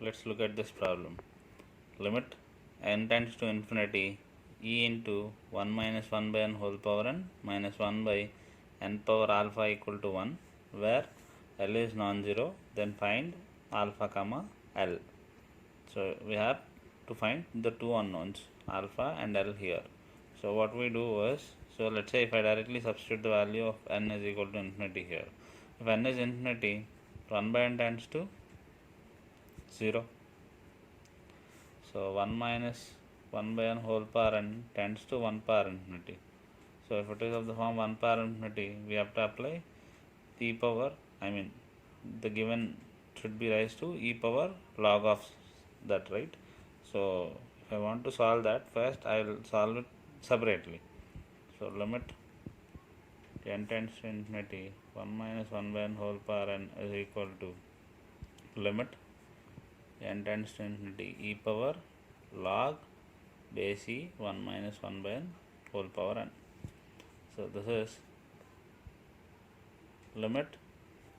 let's look at this problem. Limit n tends to infinity e into 1 minus 1 by n whole power n minus 1 by n power alpha equal to 1, where L is non-zero. Then find alpha comma L. So we have to find the two unknowns alpha and L here. So what we do is, so let's say if I directly substitute the value of n is equal to infinity here. If n is infinity, 1 by n tends to 0. So 1 minus 1 by n whole power n tends to 1 power infinity. So if it is of the form 1 power infinity, we have to apply e power, the given should be raised to e power log of that, right? So if I want to solve that, first I will solve it separately. So limit n tends to infinity 1 minus 1 by n whole power n is equal to limit n tends to infinity e power log base e 1 minus 1 by n whole power n. So this is limit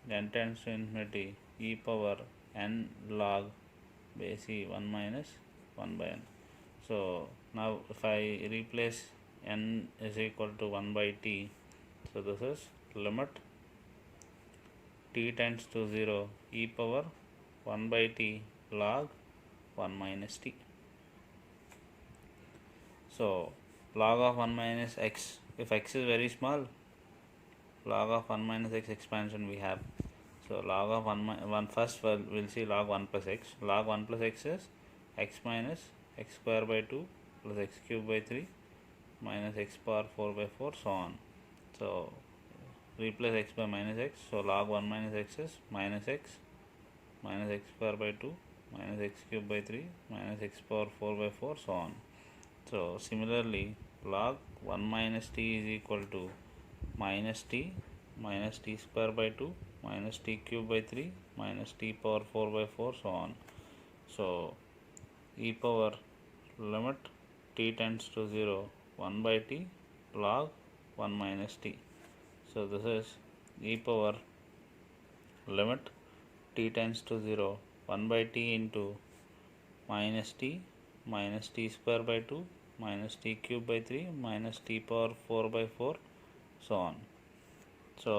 n tends to infinity e power n log base e 1 minus 1 by n. So now if I replace n is equal to 1 by t, so this is limit t tends to 0 e power 1 by t log 1 minus t. So log of 1 minus x, if x is very small, log of 1 minus x expansion we have. So log of 1 first we'll see log 1 plus x. Log 1 plus x is x minus x square by 2 plus x cube by 3 minus x power 4 by 4, so on. So replace x by minus x. So log 1 minus x is minus x square by 2 minus x cube by 3 minus x power 4 by 4, so on. So similarly, log 1 minus t is equal to minus t square by 2 minus t cube by 3 minus t power 4 by 4, so on. So e power limit t tends to 0 1 by t log 1 minus t. So this is e power limit t tends to 0 1 by t into minus t square by 2 minus t cube by 3 minus t power 4 by 4, so on. So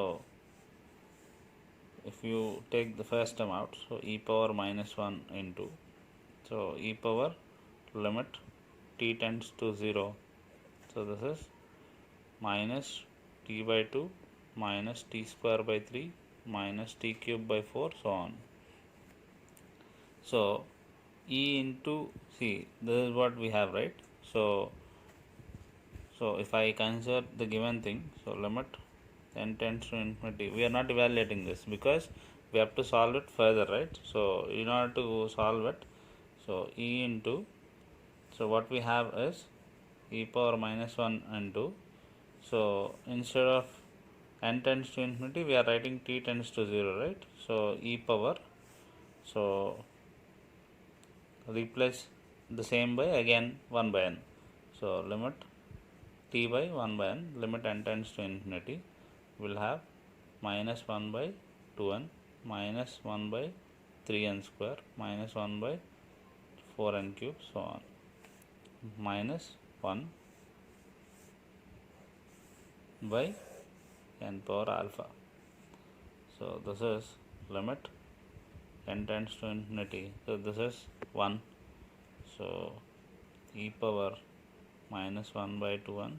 if you take the first term out, so e power minus 1 into, so e power limit t tends to 0, so this is minus t by 2 minus t square by 3 minus t cube by 4, so on. So e into, see, this is what we have, right? So if I consider the given thing, so limit n tends to infinity, we are not evaluating this because we have to solve it further, right? So in order to solve it, so e into, so what we have is e power minus 1 into, so instead of n tends to infinity, we are writing t tends to 0, right? So e power, so replace the same by again 1 by n. So limit t by 1 by n, limit n tends to infinity, will have minus 1 by 2n minus 1 by 3n square minus 1 by 4n cube, so on, minus 1 by n power alpha. So this is limit n tends to infinity, so this is 1, so e power minus 1 by 2n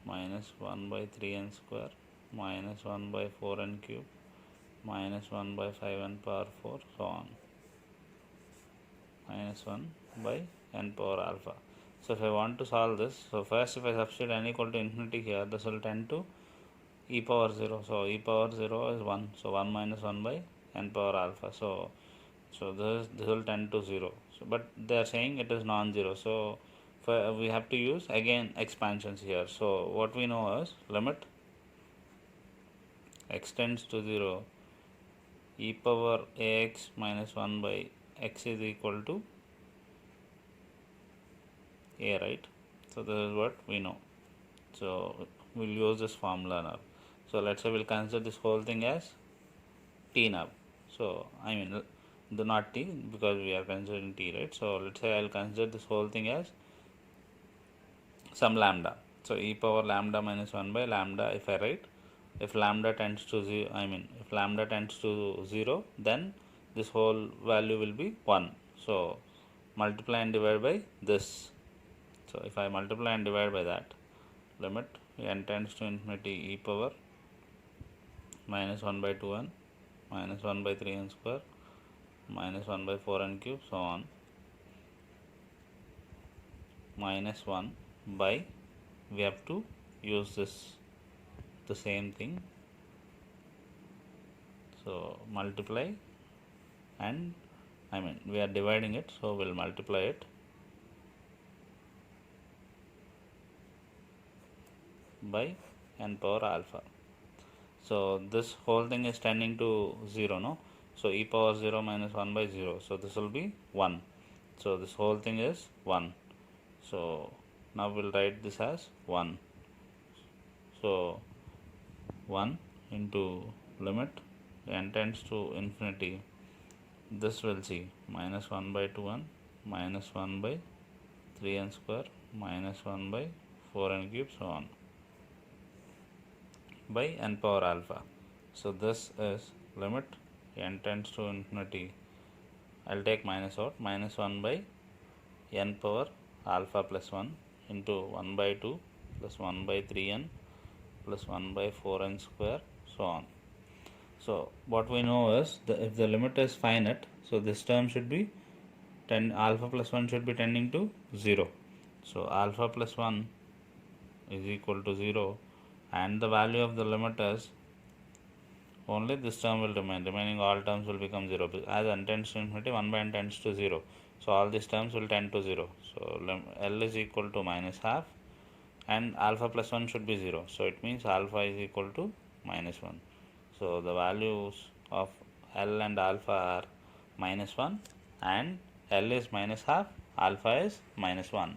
minus 1 by 3n square minus 1 by 4n cube minus 1 by 5n power 4, so on, minus 1 by n power alpha. So if I want to solve this, so first if I substitute n equal to infinity here, this will tend to e power 0. So e power 0 is 1, so 1 minus 1 by n power alpha. So this will tend to 0. So, but they are saying it is non-zero. So we have to use again expansions here. So what we know is limit x tends to 0 e power ax minus 1 by x is equal to a, right? So this is what we know. So we'll use this formula now. So let's say we'll consider this whole thing as t now. So the not t, because we are considering t, right? So let's say I'll consider this whole thing as some lambda. So e power lambda minus 1 by lambda, if I write, if lambda tends to 0, if lambda tends to 0, then this whole value will be 1. So multiply and divide by this. So if I multiply and divide by that, limit n tends to infinity e power minus 1 by 2n minus 1 by 3n square minus 1 by 4n cube, so on, minus 1 by, we have to use this, the same thing, so multiply and we are dividing it, so we'll multiply it by n power alpha. So this whole thing is tending to 0, no? So e power 0 minus 1 by 0, so this will be 1. So this whole thing is 1. So now we'll write this as 1. So 1 into limit n tends to infinity, this will see minus 1 by 2n minus 1 by 3n square minus 1 by 4n cube, so on, by n power alpha. So this is limit n tends to infinity, I'll take minus out, minus 1 by n power alpha plus 1 into 1 by 2 plus 1 by 3n plus 1 by 4n square, so on. So what we know is, if the limit is finite, so this term should be alpha plus 1 should be tending to 0. So alpha plus 1 is equal to 0, and the value of the limit is only this term will remain, remaining all terms will become 0, as n tends to infinity, 1 by n tends to 0, so all these terms will tend to 0. So L is equal to minus half, and alpha plus 1 should be 0, so it means alpha is equal to minus 1. So the values of L and alpha are minus 1, and L is minus half, alpha is minus 1.